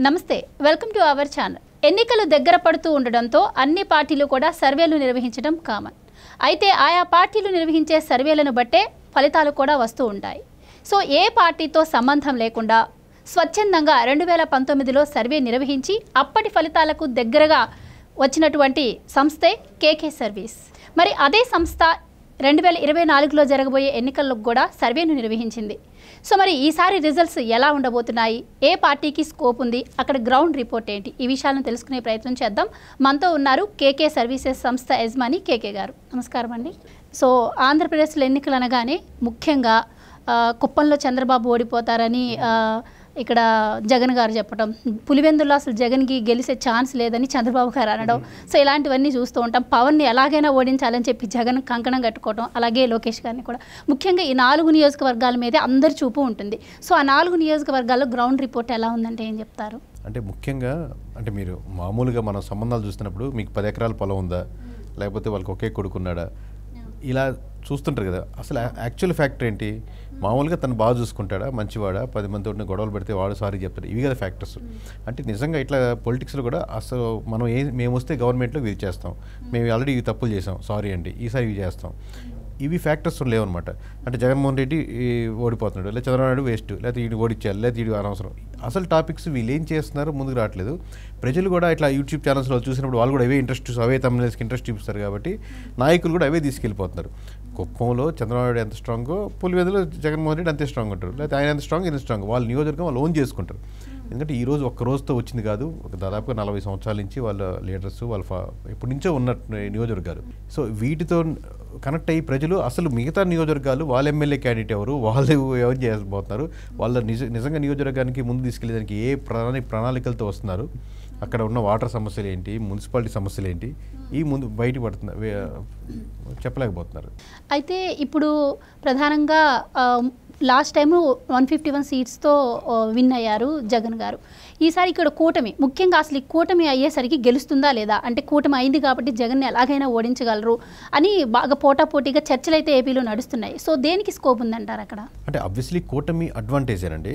నమస్తే welcome to our channel. ఎన్నికలు దగ్గర పడుతూ ఉండడంతో అన్ని పార్టీలు కూడా సర్వేలు నిర్వహించడం కామన్. అయితే ఆయా పార్టీలు నిర్వహించే సర్వేలను బట్టే ఫలితాలు కూడా వస్తూ ఉంటాయి. సో ఏ పార్టీతో సంబంధం లేకుండా స్వచ్ఛందంగా 2019లో సర్వే నిర్వహించి అప్పటి ఫలితాలకు దగ్గరగా వచ్చినటువంటి సంస్థే కేకే సర్వీస్. మరి అదే సంస్థ 2024లో జరగబోయే ఎన్నికల్లో కూడా సర్వేను నిర్వహించింది. సో మరి ఈసారి రిజల్ట్స్ ఎలా ఉండబోతున్నాయి, ఏ పార్టీకి స్కోప్ ఉంది, అక్కడ గ్రౌండ్ రిపోర్ట్ ఏంటి, ఈ విషయాలను తెలుసుకునే ప్రయత్నం చేద్దాం. మనతో ఉన్నారు కేకే సర్వీసెస్ సంస్థ యజమాని కేకే గారు. నమస్కారం అండి. సో ఆంధ్రప్రదేశ్లో ఎన్నికలు అనగానే ముఖ్యంగా కుప్పంలో చంద్రబాబు ఓడిపోతారని ఇక్కడ జగన్ గారు చెప్పడం, పులివెందుల్లో అసలు జగన్కి గెలిచే ఛాన్స్ లేదని చంద్రబాబు గారు అనడం, సో ఇలాంటివన్నీ చూస్తూ ఉంటాం. పవన్ని ఎలాగైనా ఓడించాలని చెప్పి జగన్ కంకణం కట్టుకోవడం, అలాగే లోకేష్ గారిని కూడా. ముఖ్యంగా ఈ 4 నియోజకవర్గాల మీదే అందరి చూపు ఉంటుంది. సో ఆ 4 నియోజకవర్గాల్లో గ్రౌండ్ రిపోర్ట్ ఎలా ఉందంటే ఏం చెప్తారు? అంటే ముఖ్యంగా అంటే మీరు మామూలుగా మనం సంబంధాలు చూస్తున్నప్పుడు మీకు 10 ఎకరాల పొలం ఉందా, లేకపోతే వాళ్ళకి ఒకే కొడుకున్నాడా, ఇలా చూస్తుంటారు కదా. అసలు యాక్చువల్ ఫ్యాక్టర్ ఏంటి? మామూలుగా తను బాగా చూసుకుంటాడా, మంచివాడా, 10 మందితో గొడవలు పెడితే వాడు సారీ చెప్తాడు, ఇవి కదా ఫ్యాక్టర్స్. అంటే నిజంగా ఇట్లా పొలిటిక్స్లో కూడా అసలు మనం మేము వస్తే గవర్నమెంట్లో ఇవి చేస్తాం, మేము ఆల్రెడీ ఇవి తప్పులు చేసాం సారీ అండి, ఈసారి ఇవి చేస్తాం, ఇవి ఫ్యాక్టర్స్ లేవన్నమాట. అంటే జగన్మోహన్ రెడ్డి ఓడిపోతున్నాడు, లేదా చంద్రబాబు నాయుడు వేస్ట్, లేకపోతే వీడు ఓడిచ్చారు, లేదా వీడు అనవసరం, అసలు టాపిక్స్ వీళ్ళు ఏం చేస్తున్నారో ముందుకు రావట్లేదు. ప్రజలు కూడా ఇట్లా యూట్యూబ్ ఛానల్స్లో చూసినప్పుడు వాళ్ళు కూడా అవే అవే తమిళకి ఇంట్రెస్ట్ చూపిస్తారు కాబట్టి నాయకులు కూడా అవే తీసుకెళ్ళిపోతున్నారు. కుప్పంలో చంద్రబాబు నాయుడు ఎంత స్ట్రాంగో పులివెందులో జగన్మోహన్ రెడ్డి అంతే స్ట్రాంగ్ ఉంటారు, లేకపోతే ఆయన ఎంత స్ట్రాంగ్ ఈయన స్ట్రాంగ్, వాళ్ళ నియోజకవర్గం వాళ్ళు ఓన్ చేసుకుంటారు. ఎందుకంటే ఈరోజు ఒక్క రోజుతో వచ్చింది కాదు, దాదాపుగా 40 సంవత్సరాల నుంచి వాళ్ళ లీడర్స్ వాళ్ళ ఎప్పటి నుంచో ఉన్న నియోజకవర్గాలు. సో వీటితో కనెక్ట్ అయ్యి ప్రజలు అసలు మిగతా నియోజకవర్గాలు వాళ్ళ ఎమ్మెల్యే క్యాండిడేట్ ఎవరు, వాళ్ళు ఎవరు చేయబోతున్నారు, వాళ్ళ నిజంగా నియోజకవర్గానికి ముందు తీసుకెళ్ళేదానికి ఏ ప్రణాళికలతో వస్తున్నారు, అక్కడ ఉన్న వాటర్ సమస్యలు ఏంటి, మున్సిపాలిటీ సమస్యలు ఏంటి, ఈ ముందు బయటపడుతున్నారు, చెప్పలేకపోతున్నారు. అయితే ఇప్పుడు ప్రధానంగా లాస్ట్ టైము 151 సీట్స్తో విన్ అయ్యారు జగన్ గారు. ఈసారి ఇక్కడ కూటమి, ముఖ్యంగా అసలు ఈ కూటమి అయ్యేసరికి గెలుస్తుందా లేదా, అంటే కూటమి అయింది కాబట్టి జగన్ని ఎలాగైనా ఓడించగలరు అని బాగా పోటాపోటీగా చర్చలు అయితే ఏపీలో నడుస్తున్నాయి. సో దేనికి స్కోప్ ఉందంటారు అక్కడ? అంటే ఆబ్వియస్లీ కూటమి అడ్వాంటేజేనండి.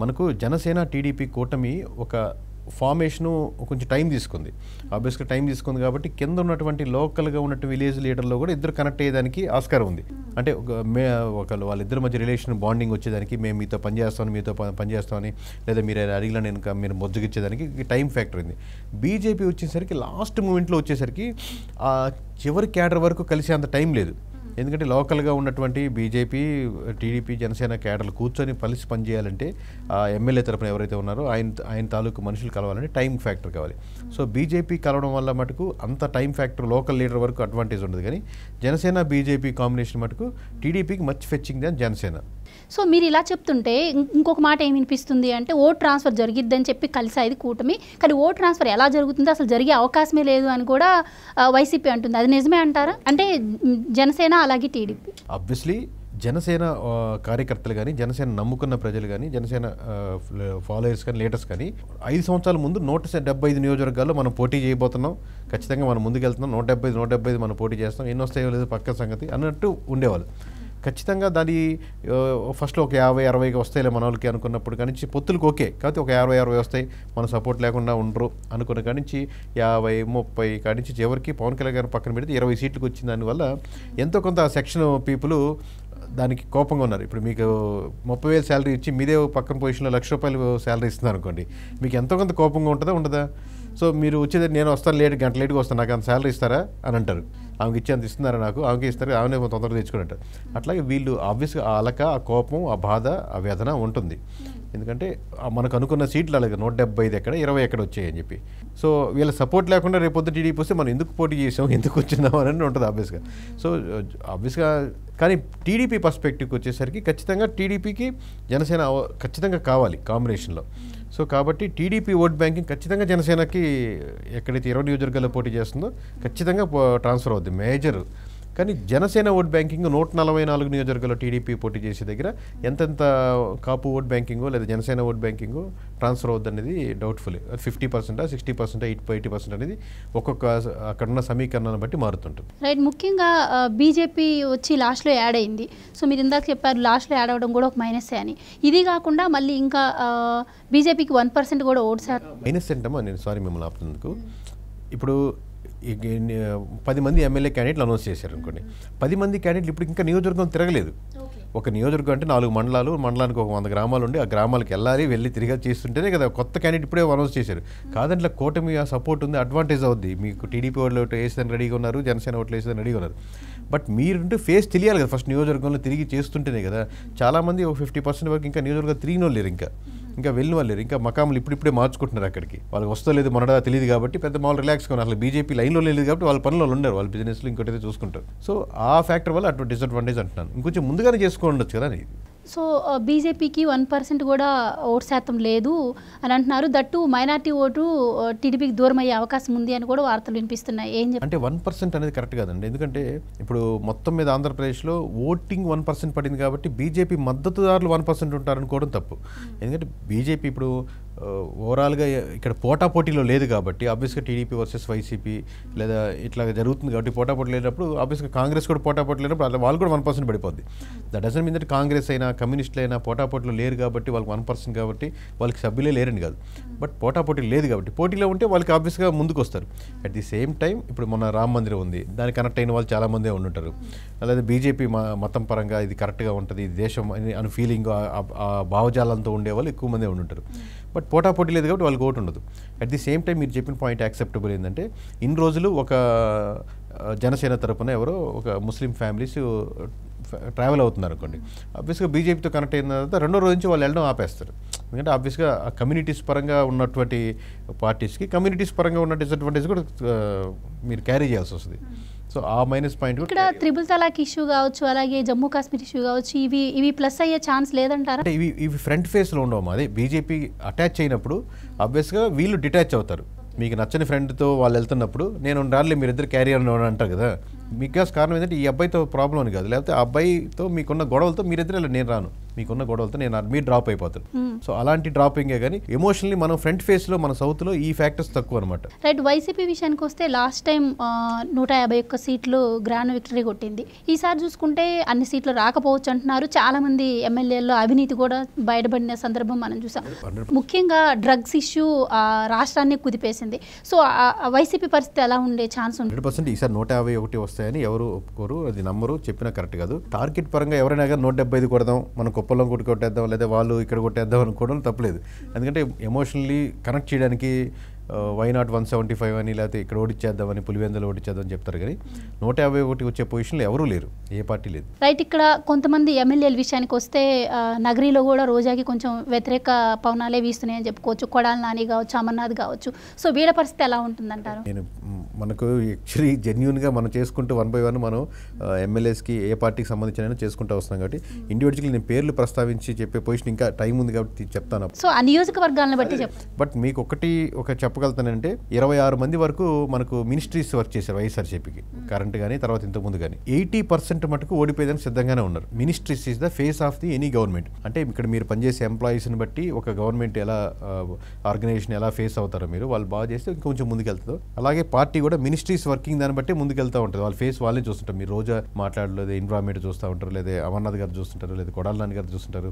మనకు జనసేన టీడీపీ కూటమి ఒక ఫార్మేషను కొంచెం టైం తీసుకుంది, ఆబ్వియస్గా టైం తీసుకుంది కాబట్టి కింద ఉన్నటువంటి లోకల్గా ఉన్నటువంటి విలేజ్ లీడర్లో కూడా ఇద్దరు కనెక్ట్ అయ్యేదానికి ఆస్కారం ఉంది. అంటే వాళ్ళిద్దరి మధ్య రిలేషన్ బాండింగ్ వచ్చేదానికి, మేము మీతో పనిచేస్తామని లేదా మీరు అడిగిన నేను మీరు మొజ్జగిచ్చేదానికి టైం ఫ్యాక్టర్ ఉంది. బీజేపీ వచ్చేసరికి లాస్ట్ మూమెంట్లో వచ్చేసరికి చివరి క్యాడర్ వరకు కలిసే అంత టైం లేదు. ఎందుకంటే లోకల్గా ఉన్నటువంటి బీజేపీ, టీడీపీ, జనసేన క్యాడర్లు కూర్చొని కలిసి పనిచేయాలంటే ఆ ఎమ్మెల్యే తరపున ఎవరైతే ఉన్నారో ఆయన తాలూకు మనుషులు కలవాలంటే టైం ఫ్యాక్టర్ కావాలి. సో బీజేపీ కలవడం వల్ల మటుకు అంత టైం ఫ్యాక్టర్ లోకల్ లీడర్ వరకు అడ్వాంటేజ్ ఉండదు. కానీ జనసేన బీజేపీ కాంబినేషన్ మటుకు టీడీపీకి మచ్ ఫెచ్చింగ్ దాన్ జనసేన. సో మీరు ఇలా చెప్తుంటే ఇంకొక మాట ఏమి వినిపిస్తుంది అంటే ఓట్ ట్రాన్స్ఫర్ జరిగిద్దని చెప్పి కలిసాయి కూటమి, కానీ ఓట్ ట్రాన్స్ఫర్ ఎలా జరుగుతుందో అసలు జరిగే అవకాశమే లేదు అని కూడా వైసీపీ అంటుంది. అది నిజమే అంటారా? అంటే జనసేన అలాగే టీడీపీ ఆబ్వియస్లీ జనసేన కార్యకర్తలు కానీ, జనసేన నమ్ముకున్న ప్రజలు కానీ, జనసేన ఫాలోయర్స్ కానీ, లీడర్స్ కానీ 5 సంవత్సరాల ముందు 175 నియోజకవర్గాల్లో మనం పోటీ చేయబోతున్నాం, ఖచ్చితంగా మనం ముందుకెళ్తున్నాం, 175 మనం పోటీ చేస్తాం, ఎన్ని వస్తాయో లేదు పక్క సంగతి అన్నట్టు ఉండేవాళ్ళు. ఖచ్చితంగా దాని ఫస్ట్లో ఒక 50-60 వస్తాయిలే మన వాళ్ళకి అనుకున్నప్పుడు కానీ పొత్తులకు ఓకే, కాకపోతే ఒక 50-60 వస్తాయి, మన సపోర్ట్ లేకుండా ఉండరు అనుకున్న కాడి నుంచి 50-30 కాడి నుంచి చివరికి పవన్ కళ్యాణ్ గారు పక్కన పెడితే 20 సీట్లకు వచ్చిన దానివల్ల ఎంతో కొంత సెక్షన్ పీపుల్ దానికి కోపంగా ఉన్నారు. ఇప్పుడు మీకు 30,000 శాలరీ ఇచ్చి మీదే పక్కన పొజిషన్లో ₹1,00,000 శాలరీ ఇస్తున్నారు అనుకోండి, మీకు ఎంతో కొంత కోపంగా ఉంటుందా ఉండదా? సో మీరు వచ్చేది నేను వస్తాను గంట లేట్గా వస్తాను, నాకు అంత శాలరీ ఇస్తారా అని అంటారు. ఆమెకి ఇచ్చి అంత ఇస్తున్నారా, నాకు ఆమెకి ఇస్తారు, ఆమెనే తొందరగా తెచ్చుకుని అంటారు. అట్లాగే వీళ్ళు ఆబ్వియస్గా ఆ అలక, ఆ కోపం, ఆ బాధ, ఆ వేదన ఉంటుంది. ఎందుకంటే మనకు అనుకున్న సీట్లు అలాగే 175 ఎక్కడ 20 ఎక్కడ వచ్చాయని చెప్పి. సో వీళ్ళ సపోర్ట్ లేకుండా రేపొద్దు టీడీపీ వస్తే మనం ఎందుకు పోటీ చేసాం, ఎందుకు వచ్చిందాం అని ఉంటుంది ఆబ్వియస్గా. సో ఆబ్వియస్గా కానీ టీడీపీ పర్స్పెక్టివ్కి వచ్చేసరికి ఖచ్చితంగా టీడీపీకి జనసేన ఖచ్చితంగా కావాలి కాంబినేషన్లో. సో కాబట్టి టీడీపీ ఓట్ బ్యాంకింగ్ ఖచ్చితంగా జనసేనకి ఎక్కడైతే 20 నియోజకవర్గాల్లో పోటీ చేస్తుందో ఖచ్చితంగా ట్రాన్స్ఫర్ అవుద్ది మేజర్. కానీ జనసేన ఓట్ బ్యాంకింగ్ 144 నియోజకవర్గాల్లో టీడీపీ పోటీ చేసే దగ్గర ఎంతెంత కాపు ఓట్ బ్యాంకింగో లేదా జనసేన ఓట్ బ్యాంకింగో ట్రాన్స్ఫర్ అవుద్ది అనేది డౌట్ఫుల్. 50%, 60%, 80% అనేది ఒక్కొక్క అక్కడున్న సమీకరణాలను బట్టి మారుతుంటుంది. రైట్. ముఖ్యంగా బీజేపీ వచ్చి లాస్ట్లో యాడ్ అయింది. సో మీరు ఇందాక చెప్పారు లాస్ట్లో యాడ్ అవ్వడం కూడా ఒక మైనస్ అని. ఇది కాకుండా మళ్ళీ ఇంకా బీజేపీకి 1% కూడా ఓట్ శాతం మైనస్ ఏంటమ్మా, నేను సారీ మిమ్మల్ని ఆపుతున్నందుకు. ఇప్పుడు 10 మంది ఎమ్మెల్యే క్యాండిడేట్లు అనౌన్స్ చేశారు అనుకోండి. 10 మంది క్యాండిడేట్లు ఇప్పుడు ఇంకా నియోజకవర్గం తిరగలేదు. ఒక నియోజకవర్గం అంటే 4 మండలాలు, మండలానికి ఒక 100 గ్రామాలు ఉండి ఆ గ్రామాలకు వెళ్ళి తిరిగి చేస్తుంటేనే కదా కొత్త క్యాండిడేట్ ఇప్పుడే అనౌన్స్ చేశారు. కాదంటే కూటమి ఆ సపోర్ట్ ఉంది, అడ్వాంటేజ్ అవుద్ది. మీకు టీడీపీ ఓట్లు వేసేదని రెడీగా ఉన్నారు, జనసేన ఓట్లు వేసేదని రెడీగా ఉన్నారు. బట్ మీరుంటే ఫేస్ తెలియాలి కదా, ఫస్ట్ నియోజకవర్గంలో తిరిగి చేస్తుంటేనే కదా. చాలామంది ఒక 50% వరకు ఇంకా నియోజకవర్గం తిరిగిన వాళ్ళు లేరు, ఇంకా వెళ్ళిన వాళ్ళు లేరు. ఇంకా మకాములు ఇప్పుడిప్పుడే మార్చుకుంటున్నారు అక్కడికి. వాళ్ళకి వస్తో లేదు మొన్నడా తెలియదు కాబట్టి పెద్ద మామూలు రిలాక్స్గా ఉన్నారు. అసలు బీజేపీ లైన్లో లేదు కాబట్టి వాళ్ళ పనులు ఉండరు, వాళ్ళ బిజినెస్లో ఇంకోటి చూసుకుంటారు. సో ఆ ఫ్యాక్టర్ వల్ల అటువంటి డిసడ్వాంటేజ్ అంటున్నాను. ఇంకొంచెం ముందుగానే చేసుకోండొచ్చు కదా అని. సో బీజేపీకి 1% కూడా ఓటు శాతం లేదు అని అంటున్నారు. దట్టు మైనార్టీ ఓటు టీడీపీకి దూరం అయ్యే అవకాశం ఉంది అని కూడా వార్తలు వినిపిస్తున్నాయి. ఏం అంటే 1% అనేది కరెక్ట్ కాదండి. ఎందుకంటే ఇప్పుడు మొత్తం మీద ఆంధ్రప్రదేశ్లో ఓటింగ్ 1% పడింది కాబట్టి బీజేపీ మద్దతుదారులు 1% ఉంటారనుకోవడం తప్పు. ఎందుకంటే బీజేపీ ఇప్పుడు ఓవరాల్గా ఇక్కడ పోటాపోటీలో లేదు కాబట్టి ఆబ్వియస్గా టీడీపీ వర్సెస్ వైసీపీ లేదా ఇట్లా జరుగుతుంది కాబట్టి పోటాపోటీ లేనప్పుడు ఆబ్వియస్గా కాంగ్రెస్ కూడా పోటాపోటీ లేనప్పుడు వాళ్ళు కూడా 1% పడిపోద్ది. That doesn't mean that Congress అయినా కమ్యూనిస్టులు అయినా పోటాపోటీలో లేరు కాబట్టి వాళ్ళకి 1% కాబట్టి వాళ్ళకి సభ్యులే లేరని కాదు. బట్ పోటాపోటీ లేదు కాబట్టి పోటీలో ఉంటే వాళ్ళకి ఆబ్వియస్గా ముందుకు వస్తారు. అట్ ది సేమ్ టైం ఇప్పుడు మన రామ మందిరం ఉంది, దానికి కనెక్ట్ అయిన వాళ్ళు చాలామందే ఉండుంటారు. అలాగే బీజేపీ మతం పరంగా ఇది కరెక్ట్గా ఉంటుంది, ఇది దేశం అని ఫీలింగ్ ఆ భావజాలంతో ఉండేవాళ్ళు ఎక్కువ మందే ఉండుంటారు. బట్ పోటాపోటీ లేదు కాబట్టి వాళ్ళకి ఓటు ఉండదు. అట్ ది సేమ్ టైం మీరు చెప్పిన పాయింట్ యాక్సెప్టబుల్ ఏంటంటే ఇన్ని రోజులు ఒక జనసేన తరపున ఎవరో ఒక ముస్లిం ఫ్యామిలీస్ ట్రావెల్ అవుతున్నారు అనుకోండి. ఆబ్వియస్గా బీజేపీతో కనెక్ట్ అయిన తర్వాత రెండో రోజు నుంచి వాళ్ళు వెళ్ళడం ఆపేస్తారు. ఎందుకంటే ఆబ్వియస్గా కమ్యూనిటీస్ పరంగా ఉన్నటువంటి పార్టీస్కి కమ్యూనిటీస్ పరంగా ఉన్న డిసడ్వాంటేజ్ కూడా మీరు క్యారీ చేయాల్సి వస్తుంది. సో ఆ మైనస్ పాయింట్ ఇక్కడ త్రిబుల్ తలాక్ ఇష్యూ కావచ్చు, అలాగే జమ్మూ కాశ్మీర్ ఇష్యూ కావచ్చు, ఇవి ప్లస్ అయ్యే ఛాన్స్ లేదంటారా? అంటే ఇవి ఫ్రంట్ ఫేస్లో ఉండవు. అదే బీజేపీ అటాచ్ అయినప్పుడు ఆబ్వియస్గా వీళ్ళు డిటాచ్ అవుతారు. మీకు నచ్చని ఫ్రెండ్తో వాళ్ళు వెళ్తున్నప్పుడు నేను రాలే మీరిద్దరు క్యారియర్ అంటారు కదా. బికాస్ కారణం ఏంటంటే ఈ అబ్బాయితో ప్రాబ్లం అని కాదు, లేకపోతే ఆ అబ్బాయితో మీకున్న గొడవలతో మీరిద్దరు నేను రాను, మీకున్న గొడవలతో మీరు డ్రాప్ అయిపోతారు. సో అలాంటి డ్రాపింగే కానీ ఎమోషనల్లీ మనం ఫ్రంట్ ఫేస్లో మన సౌత్లో ఈ ఫ్యాక్టర్స్ తక్కువ అనమాట. రైట్. వైసీపీ విషయానికి వస్తే లాస్ట్ టైం 151 సీట్లు గ్రాండ్ విక్టరీ కొట్టింది. ఈసారి చూసుకుంటే అన్ని సీట్లు రాకపోవచ్చు అంటున్నారు. చాలా మంది ఎమ్మెల్యేల్లో అవినీతి కూడా బయటపడిన సందర్భం మనం చూసాం. ముఖ్యంగా డ్రగ్స్ ఇష్యూ రాష్ట్రాన్ని కుదిపేసింది. సో వైసీపీ పరిస్థితి ఎలా ఉండే ఛాన్స్ ఉంది? 100% ఈసారి 151 వస్తాయని ఎవరు ఒప్పుకోరు, అది నమ్మరు, చెప్పినా కరెక్ట్ కాదు. టార్గెట్ పరంగా ఎవరైనా 175 కొడదాం, మనం కుప్పల్లో కొట్టేద్దాం, లేదా వాళ్ళు ఇక్కడ కొట్టేద్దాం అనుకోవడం తప్పలేదు. ఎందుకంటే ఎమోషనల్లీ కనెక్ట్ చేయడానికి వైనాట్ 175 అని లేకపోతే ఇక్కడ ఓడిచ్చేద్దామని పులివెందులు ఓడిచ్చేద్దామని చెప్తారు. కానీ 151 వచ్చే పొజిషన్లో ఎవరూ లేరు, ఏ పార్టీ లేదు. రైట్. ఇక్కడ కొంతమంది ఎమ్మెల్యేల విషయానికి వస్తే నగరీలో కూడా రోజాకి కొంచెం వ్యతిరేక పవనాలే వీస్తున్నాయని చెప్పుకోవచ్చు. కొడాలి నాని కావచ్చు, అమర్నాథ్ కావచ్చు. సో వీళ్ళ పరిస్థితి ఎలా ఉంటుందంటారు? మనకు యాక్చువల్లీ జెన్యూన్గా మనం చేసుకుంటూ 1 by 1 మనం ఎమ్మెల్యేస్కి ఏ పార్టీకి సంబంధించిన చేసుకుంటూ వస్తున్నాం కాబట్టి ఇండివిజువల్గా నేను పేర్లు ప్రస్తావించి చెప్పే పొజిషన్ ఇంకా టైం ఉంది కాబట్టి చెప్తాను. సో ఆ నియోజకవర్గాలను బట్టి బట్ మీకు ఒక చెప్పగలుగుతానంటే 26 మంది వరకు మనకు మినిస్ట్రీస్ వర్క్ చేశారు వైఎస్ఆర్సీపీకి, కరెంట్ కానీ తర్వాత ఇంతకుముందు కానీ. 80% మటుకు ఓడిపోయేదానికి సిద్ధంగానే ఉన్నారు. Ministries is the face of the any government. అంటే ఇక్కడ మీరు పనిచేసే ఎంప్లాయీస్ని బట్టి ఒక గవర్నమెంట్ ఎలా ఆర్గనైజేషన్ ఎలా ఫేస్ అవుతారో మీరు వాళ్ళు బాగా చేస్తే ఇంకొంచెం ముందుకెళ్తారు. అలాగే పార్టీ కూడా మినిస్ట్రీస్ వర్కింగ్ దాన్ని బట్టి ముందుకెళ్తూ ఉంటుంది. వాళ్ళ ఫేస్ వాళ్ళని చూస్తుంటారు. మీరు రోజా మాట్లాడలేదు ఎన్విరాన్మెంట్ చూస్తూ ఉంటారు, లేదా అమర్నాథ్ గారు చూస్తుంటారు, లేదా కొడాలి నాని గారు చూస్తుంటారు,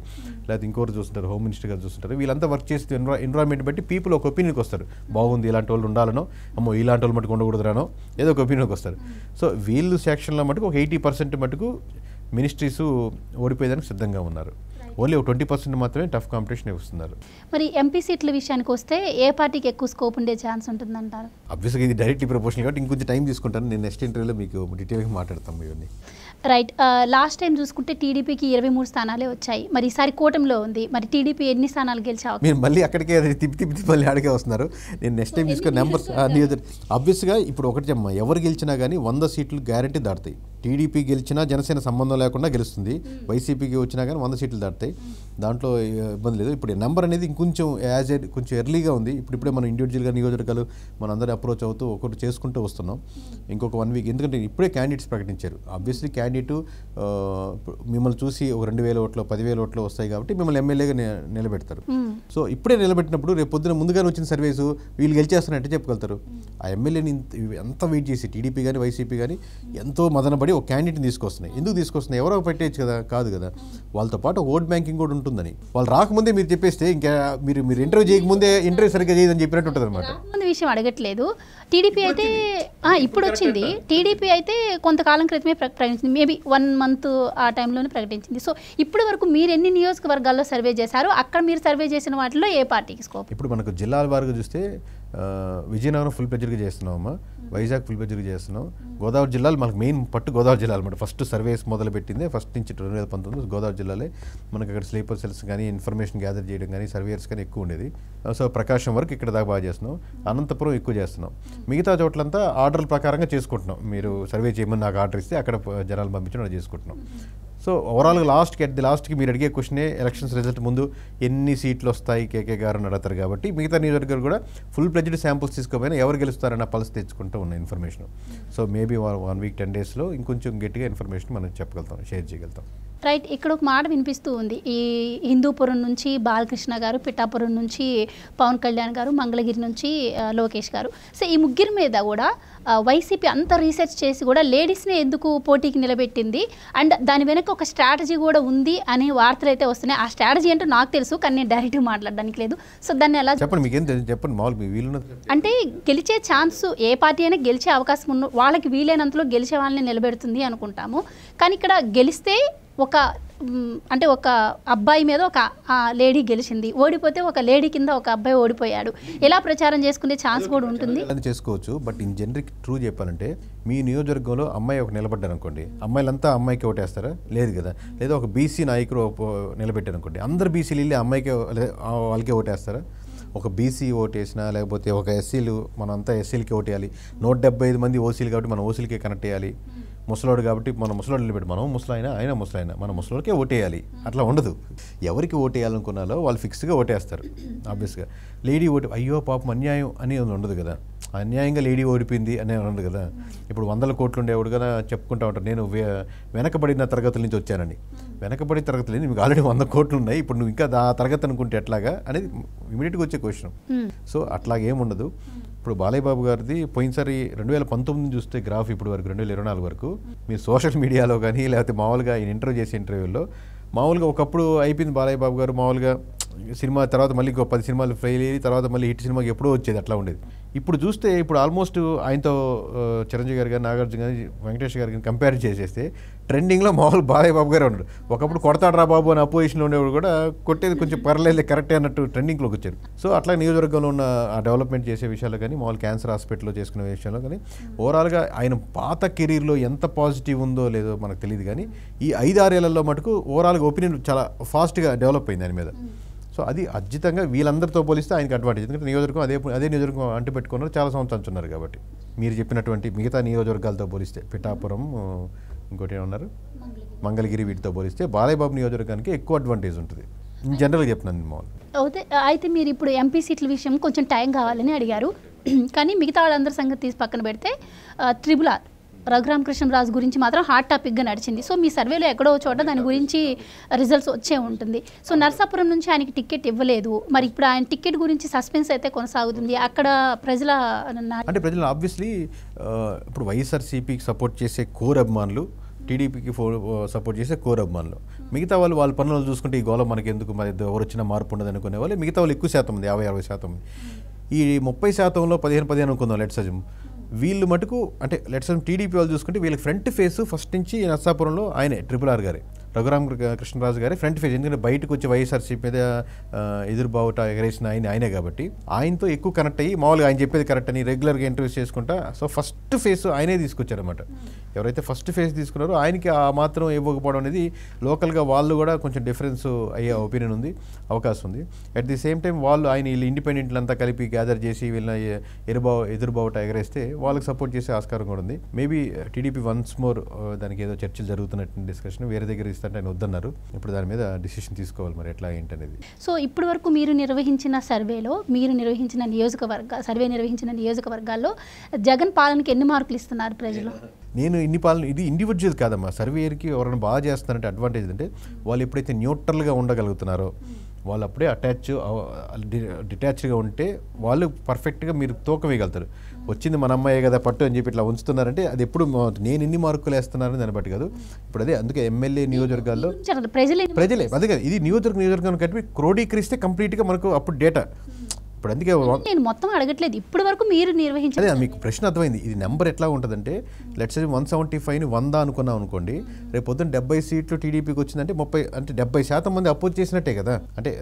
లేదా ఇంకోరు చూస్తుంటారు, హోమ్ మినిస్టర్ గారు చూస్తుంటారు. వీళ్ళంతా వర్క్ చేస్తే ఎన్విరాన్మెంట్ బట్టి పీపుల్ ఒక ఒపీనియన్కి వస్తారు. బాగుంది ఇలాంటి వాళ్ళు ఉండాలనో, అమ్మో ఇలాంటి వాళ్ళు మటుకు ఉండకూడదురానో ఏదో ఒక ఒపీనియన్కి వస్తారు. సో వీళ్ళు సెక్షన్లో మటుకు ఒక 80% మటుకు మినిస్ట్రీస్ ఓడిపోయేదానికి సిద్ధంగా ఉన్నారు. ఓన్లీ ఒక 20% మాత్రమే టఫ్ కాంపిటీషన్ ఇస్తున్నారు. మరి ఎంపీ సీట్ల విషయానికి వస్తే ఏ పార్టీకి ఎక్కువ స్కోప్ ఉండే ఛాన్స్ ఉంటుందంటారు? అబ్వియస్గా ఇది డైరెక్ట్లీ ప్రపోర్షనల్ కాబట్టి ఇంకొంచెం టైం తీసుకుంటాను. నేను నెక్స్ట్ ఇంటర్వ్యూలో మీకు డీటెయిల్గా మాట్లాడతాం ఇవన్నీ. రైట్. లాస్ట్ టైం చూసుకుంటే టీడీపీకి 23 స్థానాలే వచ్చాయి. మరి ఈసారి కూటమిలో ఉంది. మరి టీడీపీ ఎన్ని స్థానాలు గెలిచావు? మీరు మళ్ళీ అక్కడికే తిప్పి మళ్ళీ ఆడికే వస్తున్నారు. నేను నెక్స్ట్ టైం తీసుకుని నెంబర్స్ ఆబ్వియస్గా ఇప్పుడు ఒకటి చెప్పమ్మా, ఎవరు గెలిచినా కానీ 100 సీట్లు గ్యారెంటీ దాటుతాయి. టీడీపీ గెలిచినా జనసేన సంబంధం లేకుండా గెలుస్తుంది, వైసీపీకి వచ్చినా కానీ 100 సీట్లు దాటుతాయి, దాంట్లో ఇబ్బంది లేదు. ఇప్పుడు నెంబర్ అనేది ఇంకొంచెం కొంచెం ఎర్లీగా ఉంది. ఇప్పుడే మనం ఇండివిజువల్గా నియోజకవర్గాలు మన అందరూ అప్రోచ్ అవుతూ ఒకటి చేసుకుంటూ వస్తున్నాం. ఇంకొక 1 వీక్, ఎందుకంటే ఇప్పుడే క్యాండిడేట్స్ ప్రకటించారు. ఆబ్వియస్లీ క్యాండిడేట్ మిమ్మల్ని చూసి ఒక 2000 ఓట్లు 10,000 ఓట్లు వస్తాయి కాబట్టి మిమ్మల్ని ఎమ్మెల్యేగా నిలబెడతారు. సో ఇప్పుడే నిలబెట్టినప్పుడు రేపు పొద్దున ముందుగానే వచ్చిన సర్వేస్ వీళ్ళు గెలిచేస్తారంటే చెప్పగలుగుతారు. ఆ ఎమ్మెల్యేని ఎంత వెయిట్ చేసి టీడీపీ కానీ వైసీపీ కానీ ఎంతో మదనపడి ఒక క్యాండిడేట్ని తీసుకొస్తున్నాయి. ఎందుకు తీసుకొస్తున్నాయి? ఎవరో పెట్టేయచ్చు కదా, కాదు కదా. వాళ్ళతో పాటు ఓట్ బ్యాంకింగ్ కూడా ఉంటుందని. వాళ్ళు రాకముందే మీరు చెప్పేస్తే ఇంకా మీరు ఇంటర్వ్యూ చేయకముందే ఇంటర్వ్యూ సరిగ్గా చేయదని చెప్పినట్టు ఉంటుంది అనమాట. విషయం అడగట్లేదు. టీడీపీ అయితే ఇప్పుడు వచ్చింది. టీడీపీ అయితే కొంతకాలం క్రితమే ప్రకటించింది, మేబీ 1 మంత్ ఆ టైంలోనే ప్రకటించింది. సో ఇప్పటి వరకు మీరు ఎన్ని నియోజకవర్గాల్లో సర్వే చేశారు? అక్కడ మీరు సర్వే చేసిన వాటిలో ఏ పార్టీకి స్కోప్? ఇప్పుడు మనకు జిల్లాల వారుగా చూస్తే విజయనగరం ఫుల్ ప్లెజర్గా చేస్తున్నామమ్మా, వైజాగ్ ఫుల్ ప్లెజర్గా చేస్తున్నాం. గోదావరి జిల్లాలు మనకు మెయిన్ పట్టు గోదావరి జిల్లా అనమాట. ఫస్ట్ సర్వేస్ మొదలు పెట్టింది ఫస్ట్ నుంచి 2019 గోదావరి జిల్లాలే. మనకి అక్కడ స్లీపర్ సెల్స్ కానీ ఇన్ఫర్మేషన్ గ్యాదర్ చేయడం కానీ సర్వేయర్స్ కానీ ఎక్కువ ఉండేది. సో ప్రకాశం వరకు ఇక్కడ దాకా బాగా చేస్తున్నాం, అనంతపురం ఎక్కువ చేస్తున్నాం. మిగతా చోట్లంతా ఆర్డర్ల ప్రకారంగా చేసుకుంటున్నాం. మీరు సర్వే చేయమని నాకు ఆర్డర్ ఇస్తే అక్కడ జనాలు పంపించడం చేసుకుంటున్నాం. సో ఓవరాల్గా లాస్ట్కి మీరు అడిగే క్వశ్చనే ఎలక్షన్స్ రిజల్ట్ ముందు ఎన్ని సీట్లు వస్తాయి కేకే గారు అని అడుగుతారు. కాబట్టి మిగతా నియోజకవర్గాలు కూడా ఫుల్ ప్లెజ్డ్ శాంపుల్స్ తీసుకోపోయినా ఎవరు గెలుస్తారన్న పల్స్ తెచ్చుకుంటూ ఉన్న ఇన్ఫర్మేషన్. సో మేబీ 1 వీక్ 10 డేస్లో ఇంకొంచెం గట్టిగా ఇన్ఫర్మేషన్ మనం చెప్పగలుగుతాం, షేర్ చేయగలుగుతాం. రైట్. ఇక్కడ ఒక మాట వినిపిస్తూ ఉంది. ఈ హిందూపురం నుంచి బాలకృష్ణ గారు, పిఠాపురం నుంచి పవన్ కళ్యాణ్ గారు, మంగళగిరి నుంచి లోకేష్ గారు. సో ఈ ముగ్గురి మీద కూడా వైసీపీ అంత రీసెర్చ్ చేసి కూడా లేడీస్ని ఎందుకు పోటీకి నిలబెట్టింది అండ్ దాని వెనక ఒక స్ట్రాటజీ కూడా ఉంది అనే వార్తలు అయితే వస్తున్నాయి. ఆ స్ట్రాటజీ ఏంటో నాకు తెలుసు, కానీ నేను డైరెక్ట్గా మాట్లాడడానికి లేదు. సో దాన్ని ఎలా చెప్పండి, మీకేం చెప్పండి. మామూలు వీళ్ళు అంటే గెలిచే ఛాన్స్ ఏ పార్టీ అయినా గెలిచే అవకాశం ఉన్న వాళ్ళకి వీలైనంతలో గెలిచే వాళ్ళని నిలబెడుతుంది అనుకుంటాము. కానీ ఇక్కడ గెలిస్తే ఒక అబ్బాయి మీద ఒక లేడీ గెలిచింది, ఓడిపోతే ఒక లేడీ కింద ఒక అబ్బాయి ఓడిపోయాడు, ఎలా ప్రచారం చేసుకునే ఛాన్స్ కూడా ఉంటుంది చేసుకోవచ్చు. బట్ ఇన్ జనరిక్ ట్రూ చెప్పాలంటే మీ నియోజకవర్గంలో అమ్మాయి ఒక నిలబడ్డారు అనుకోండి, అమ్మాయిలంతా అమ్మాయికి ఓటేస్తారా? లేదు కదా. లేదా ఒక బీసీ నాయకుడు నిలబెట్టారు అనుకోండి, అందరు బీసీలు వెళ్ళి అమ్మాయికి వాళ్ళకే ఓటేస్తారా? ఒక బీసీ ఓటేసినా లేకపోతే ఒక ఎస్సీలు, మనంతా ఎస్సీలకి ఓటేయాలి. 175 మంది ఓసీలు కాబట్టి మనం ఓసీలకే కనెక్ట్ చేయాలి. ముసలోడు కాబట్టి మనం ముసలోడు నిలబెట్టి మనం ముసలాయినా ఆయన ముసలాయినా మన ముసలోడికే ఓటేయాలి, అట్లా ఉండదు. ఎవరికి ఓటేయాలనుకున్నాలో వాళ్ళు ఫిక్స్గా ఓటేస్తారు. ఆబ్వియస్గా లేడీ ఓటు అయ్యో పాపం అన్యాయం అని ఉండదు కదా, అన్యాయంగా లేడీ ఓడిపోయింది అనే ఉండదు కదా. ఇప్పుడు 100 కోట్లు ఉండేవాడు కదా చెప్పుకుంటా ఉంటారు, నేను వెనకబడిన తరగతుల నుంచి వచ్చానని. వెనకబడిన తరగతులు మీకు ఆల్రెడీ 100 కోట్లు ఉన్నాయి, ఇప్పుడు నువ్వు ఇంకా ఆ తరగతి అనుకుంటే ఎట్లాగా అనేది ఇమీడియట్గా వచ్చే క్వశ్చన్. సో అట్లాగేముండదు. ఇప్పుడు బాలయ్య బాబు గారిది పోయినసారి 2019 చూస్తే గ్రాఫ్ ఇప్పుడు వరకు 2024 వరకు మీరు సోషల్ మీడియాలో కానీ లేకపోతే మామూలుగా ఆయన ఇంటర్వ్యూ చేసే ఇంటర్వ్యూలో మామూలుగా ఒకప్పుడు అయిపోయింది బాలయ్య బాబు గారు మామూలుగా సినిమా తర్వాత మళ్ళీ 10 సినిమాలు ఫెయిల్ అయ్యి తర్వాత మళ్ళీ హిట్ సినిమాకి ఎప్పుడో వచ్చేది, అట్లా ఉండేది. ఇప్పుడు చూస్తే ఇప్పుడు ఆల్మోస్ట్ ఆయనతో చిరంజీవి గారు కానీ నాగార్జున కానీ వెంకటేష్ గారు కానీ కంపేర్ చేసేస్తే ట్రెండింగ్లో మామూలు బాలయ్య బాబు గారే ఉన్నాడు. ఒకప్పుడు కొడతాడు రా బాబు అని అపోజిషన్లో ఉండేవాడు కూడా కొట్టేది కొంచెం పర్లేదు కరెక్టే అన్నట్టు ట్రెండింగ్లోకి వచ్చారు. సో అట్లా నియోజకవర్గంలో ఉన్న ఆ డెవలప్మెంట్ చేసే విషయాలు కానీ మామూలు క్యాన్సర్ హాస్పిటల్లో చేసుకునే విషయంలో కానీ ఓవరాల్గా ఆయన పాత కెరీర్లో ఎంత పాజిటివ్ ఉందో లేదో మనకు తెలియదు. కానీ ఈ 5-6 ఏళ్లలో మటుకు ఓవరాల్గా ఒపీనియన్ చాలా ఫాస్ట్గా డెవలప్ అయింది ఆయన మీద. సో అది అద్భుతంగా వీళ్ళందరితో పోలిస్తే ఆయనకి అడ్వాంటేజ్. ఎందుకంటే నియోజకవర్గం అదే నియోజకవర్గం అంటు పెట్టుకున్నారు, చాలా సంవత్సరాలు అంటున్నారు. కాబట్టి మీరు చెప్పినటువంటి మిగతా నియోజకవర్గాలతో పోలిస్తే పిఠాపురం ఇంకోటి ఏమన్నారు మంగళగిరి వీటితో పోలిస్తే బాలయ్య బాబు నియోజకవర్గానికి ఎక్కువ అడ్వాంటేజ్ ఉంటుంది జనరల్గా చెప్తున్నాను మామూలు. అయితే మీరు ఇప్పుడు ఎంపీ సీట్ల విషయం కొంచెం టైం కావాలని అడిగారు, కానీ మిగతా వాళ్ళందరి సంగతి తీసి పక్కన పెడితే RRR రఘురామకృష్ణరాజు గురించి మాత్రం హాట్ టాపిక్గా నడిచింది. సో మీ సర్వేలో ఎక్కడో చోట దాని గురించి రిజల్ట్స్ వచ్చే ఉంటుంది. సో నర్సాపురం నుంచి ఆయనకి టికెట్ ఇవ్వలేదు, మరి ఇప్పుడు ఆయన టికెట్ గురించి సస్పెన్స్ అయితే కొనసాగుతుంది. అక్కడ ప్రజలు ఆబ్వియస్లీ ఇప్పుడు వైఎస్ఆర్సీపీకి సపోర్ట్ చేసే కోర్ అభిమానులు, టీడీపీకి సపోర్ట్ చేసే కోర్ అభిమానులు, మిగతా వాళ్ళు వాళ్ళ పనులు చూసుకుంటే ఈ గోళం మనకి ఎందుకు, మరి ఎవరు వచ్చినా మార్పు ఉండదు అనుకునే వాళ్ళు మిగతా వాళ్ళు ఎక్కువ శాతం ఉంది, 50-60% ఉంది. ఈ 30%లో 15 అనుకుందాం లెట్స్ అజ్యూమ్. వీళ్ళు మటుకు అంటే లెట్స్ టీడీపీ వాళ్ళు చూసుకుంటే వీళ్ళకి ఫ్రంట్ ఫేస్ ఫస్ట్ నుంచి నర్సాపురంలో ఆయనే RRR గారే. రఘురామ కృష్ణరాజు గారి ఫ్రంట్ ఫేజ్. ఎందుకంటే బయటకు వచ్చి వైఎస్ఆర్సీపీ మీద ఎదురుబావుట ఎగరేసిన ఆయనే కాబట్టి ఆయనతో ఎక్కువ కనెక్ట్ అయ్యి మామూలుగా ఆయన చెప్పేది కరెక్ట్ అని రెగ్యులర్గా ఇంటర్వ్యూస్ చేసుకుంటా. సో ఫస్ట్ ఫేజ్ ఆయనే తీసుకొచ్చారనమాట. ఎవరైతే ఫస్ట్ ఫేజ్ తీసుకున్నారో ఆయనకి ఆ మాత్రం ఇవ్వకపోవడం అనేది లోకల్గా వాళ్ళు కూడా కొంచెం డిఫరెన్స్ అయ్యే ఒపీనియన్ ఉంది, అవకాశం ఉంది. అట్ ది సేమ్ టైం వాళ్ళు ఆయన వీళ్ళు ఇండిపెండెంట్లంతా కలిపి గ్యాదర్ చేసి వీళ్ళ ఎదురుబావుట ఎగరేస్తే వాళ్ళకి సపోర్ట్ చేసే ఆస్కారం కూడా ఉంది. మేబీ టీడీపీ వన్స్ మోర్ దానికి ఏదో చర్చలు జరుగుతున్నట్టు డిస్కషన్ వేరే దగ్గర ఇస్తుంటే ఆయన వద్దన్నారు. ఇప్పుడు దాని మీద డిసిషన్ తీసుకోవాలి మరి ఎట్లా ఏంటనేది. సో ఇప్పటి వరకు మీరు నిర్వహించిన సర్వేలో సర్వే నిర్వహించిన నియోజకవర్గాల్లో జగన్ పాలనకి ఎన్ని మార్కులు ఇస్తున్నారు ప్రజలు? నేను ఇది ఇండివిజువల్ కాదమ్మా. సర్వేయర్కి ఎవరైనా బాగా చేస్తున్నారంటే అడ్వాంటేజ్ అంటే వాళ్ళు ఎప్పుడైతే న్యూట్రల్గా ఉండగలుగుతున్నారో, వాళ్ళు అప్పుడే డిటాచ్గా ఉంటే వాళ్ళు పర్ఫెక్ట్గా మీరు తూకం వేయగలుగుతారు. వచ్చింది మన అమ్మాయే కదా పట్టు అని చెప్పి ఇట్లా ఉంచుతున్నారంటే అది ఎప్పుడు నేను ఎన్ని మార్కులు వేస్తున్నారని దాన్ని బట్టి కాదు. ఇప్పుడు అదే అందుకే ఎమ్మెల్యే నియోజకవర్గాల్లో ప్రజలే అదే కదా, ఇది నియోజకవర్గం కట్టి క్రోడీకరిస్తే కంప్లీట్గా మనకు అప్పుడు డేటా. ఇప్పుడు అందుకే నేను మొత్తం అడగట్లేదు, ఇప్పటి వరకు మీరు నిర్వహించారు. అదే మీకు ప్రశ్న అర్థమైంది. ఇది నెంబర్ ఎట్లా ఉంటుందంటే లెట్స్ 175ని 100 అనుకున్నాం అనుకోండి, రేపు పొద్దున్న 70 సీట్లు టీడీపీకి వచ్చిందంటే 30 అంటే 70% మంది అపోజ్ చేసినట్టే కదా. అంటే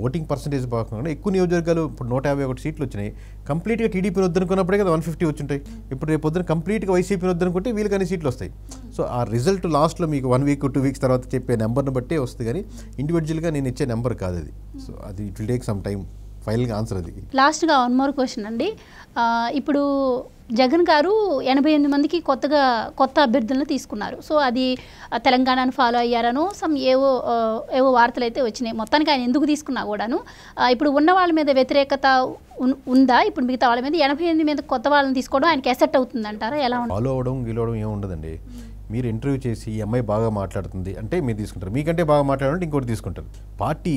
ఓటింగ్ పర్సంటేజ్ బాగా ఎక్కువ నియోజకవర్గాలు ఇప్పుడు 151 సీట్లు వచ్చినాయి. కంప్లీట్గా టీడీపీని వద్దనుకున్నప్పుడే కదా 150 వచ్చింటాయి. ఇప్పుడు రేపు పొద్దున కంప్లీట్గా వైసీపీని వద్దనుకుంటే వీళ్ళకి అన్ని సీట్లు వస్తాయి. సో ఆ రిజల్ట్ లాస్ట్లో మీకు 1 వీక్ 2 వీక్స్ తర్వాత చెప్పే నెంబర్ని బట్టే వస్తుంది కానీ ఇండివిజువల్గా నేను ఇచ్చే నెంబర్ కాదు అది. సో అది it will take some time ఫైనల్గా ఆన్సర్ అది. లాస్ట్గా 1 మోర్ క్వశ్చన్ అండి. ఇప్పుడు జగన్ గారు 88 మందికి కొత్త అభ్యర్థులను తీసుకున్నారు. సో అది తెలంగాణను ఫాలో అయ్యారనో ఏవో వార్తలు అయితే వచ్చినాయి. మొత్తానికి ఆయన ఎందుకు తీసుకున్నా కూడాను ఇప్పుడు ఉన్న వాళ్ళ మీద వ్యతిరేకత ఉందా? ఇప్పుడు మిగతా వాళ్ళ మీద 88 మీద కొత్త వాళ్ళని తీసుకోవడం ఆయనకి ఎసెట్ అవుతుంది అంటారా? ఎలా ఉంటుంది? ఫాలో అవడం గెలవడం ఏమి ఉండదండి. మీరు ఇంటర్వ్యూ చేసి ఈ అమ్మాయి బాగా మాట్లాడుతుంది అంటే మీరు తీసుకుంటారు, మీకంటే బాగా మాట్లాడాలంటే ఇంకోటి తీసుకుంటారు.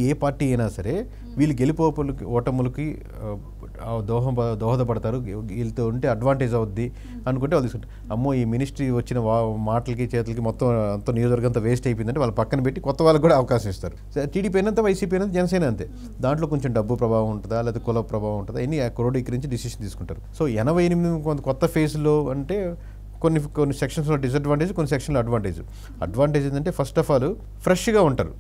ఏ పార్టీ అయినా సరే వీళ్ళు ఓటములకి దోహదపడతారు, వీళ్ళతో ఉంటే అడ్వాంటేజ్ అవుద్ది అనుకుంటే వాళ్ళు తీసుకుంటారు. అమ్మో ఈ మినిస్ట్రీ వచ్చిన మాటలకి చేతులకి మొత్తం అంత నియోజకవర్గం అంతా వేస్ట్ అయిపోయిందంటే వాళ్ళు పక్కన పెట్టి కొత్త వాళ్ళకి కూడా అవకాశం ఇస్తారు. టీడీపీ అయినంత, వైసీపీ అయినంత, జనసేన అంతే. దాంట్లో కొంచెం డబ్బు ప్రభావం ఉంటుందా లేదా కుల ప్రభావం ఉంటుందా ఎన్ని క్రోడీకరించి డిసిషన్ తీసుకుంటారు. సో 88 కొత్త ఫేజ్లో అంటే కొన్ని సెక్షన్స్లో డిసడ్వాంటేజ్, కొన్ని సెక్షన్లో అడ్వాంటేజ్ ఏంటంటే ఫస్ట్ ఆఫ్ ఆల్ ఫ్రెష్గా ఉంటారు,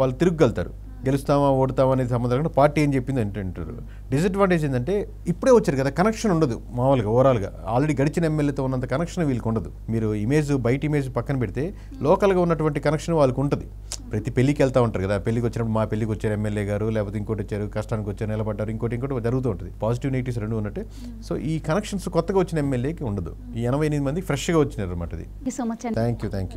వాళ్ళు తిరగలుగుతారు. గెలుస్తామా ఓడతామా అనేది సంబంధం లేకుండా పార్టీ ఏం చెప్పింది అంటారు. డిసడ్వాంటేజ్ ఏంటంటే ఇప్పుడే వచ్చారు కదా, కనెక్షన్ ఉండదు. మామూలుగా ఓవరాల్గా ఆల్రెడీ గడిచిన ఎమ్మెల్యేతో ఉన్నంత కనెక్షన్ వీళ్ళకి ఉండదు. మీరు బయట ఇమేజ్ పక్కన పెడితే లోకల్గా ఉన్నటువంటి కనెక్షన్ వాళ్ళకి ఉంటుంది. ప్రతి పెళ్లికి వెళ్తూ ఉంటారు కదా, పెళ్లికి వచ్చినప్పుడు మా పెళ్లికి వచ్చారు ఎమ్మెల్యే గారు, లేకపోతే ఇంకోటి వచ్చారు, కష్టానికి వచ్చారు, నిలబడ్డారు, ఇంకోటి జరుగుతూ ఉంటుంది. పాజిటివ్ నెగిటివ్స్ రెండు ఉన్నట్టే. సో ఈ కనెక్షన్స్ కొత్తగా వచ్చిన ఎమ్మెల్యేకి ఉండదు. ఈ 88 మంది ఫ్రెష్గా వచ్చినారు అనమాట. Thank you. Thank you.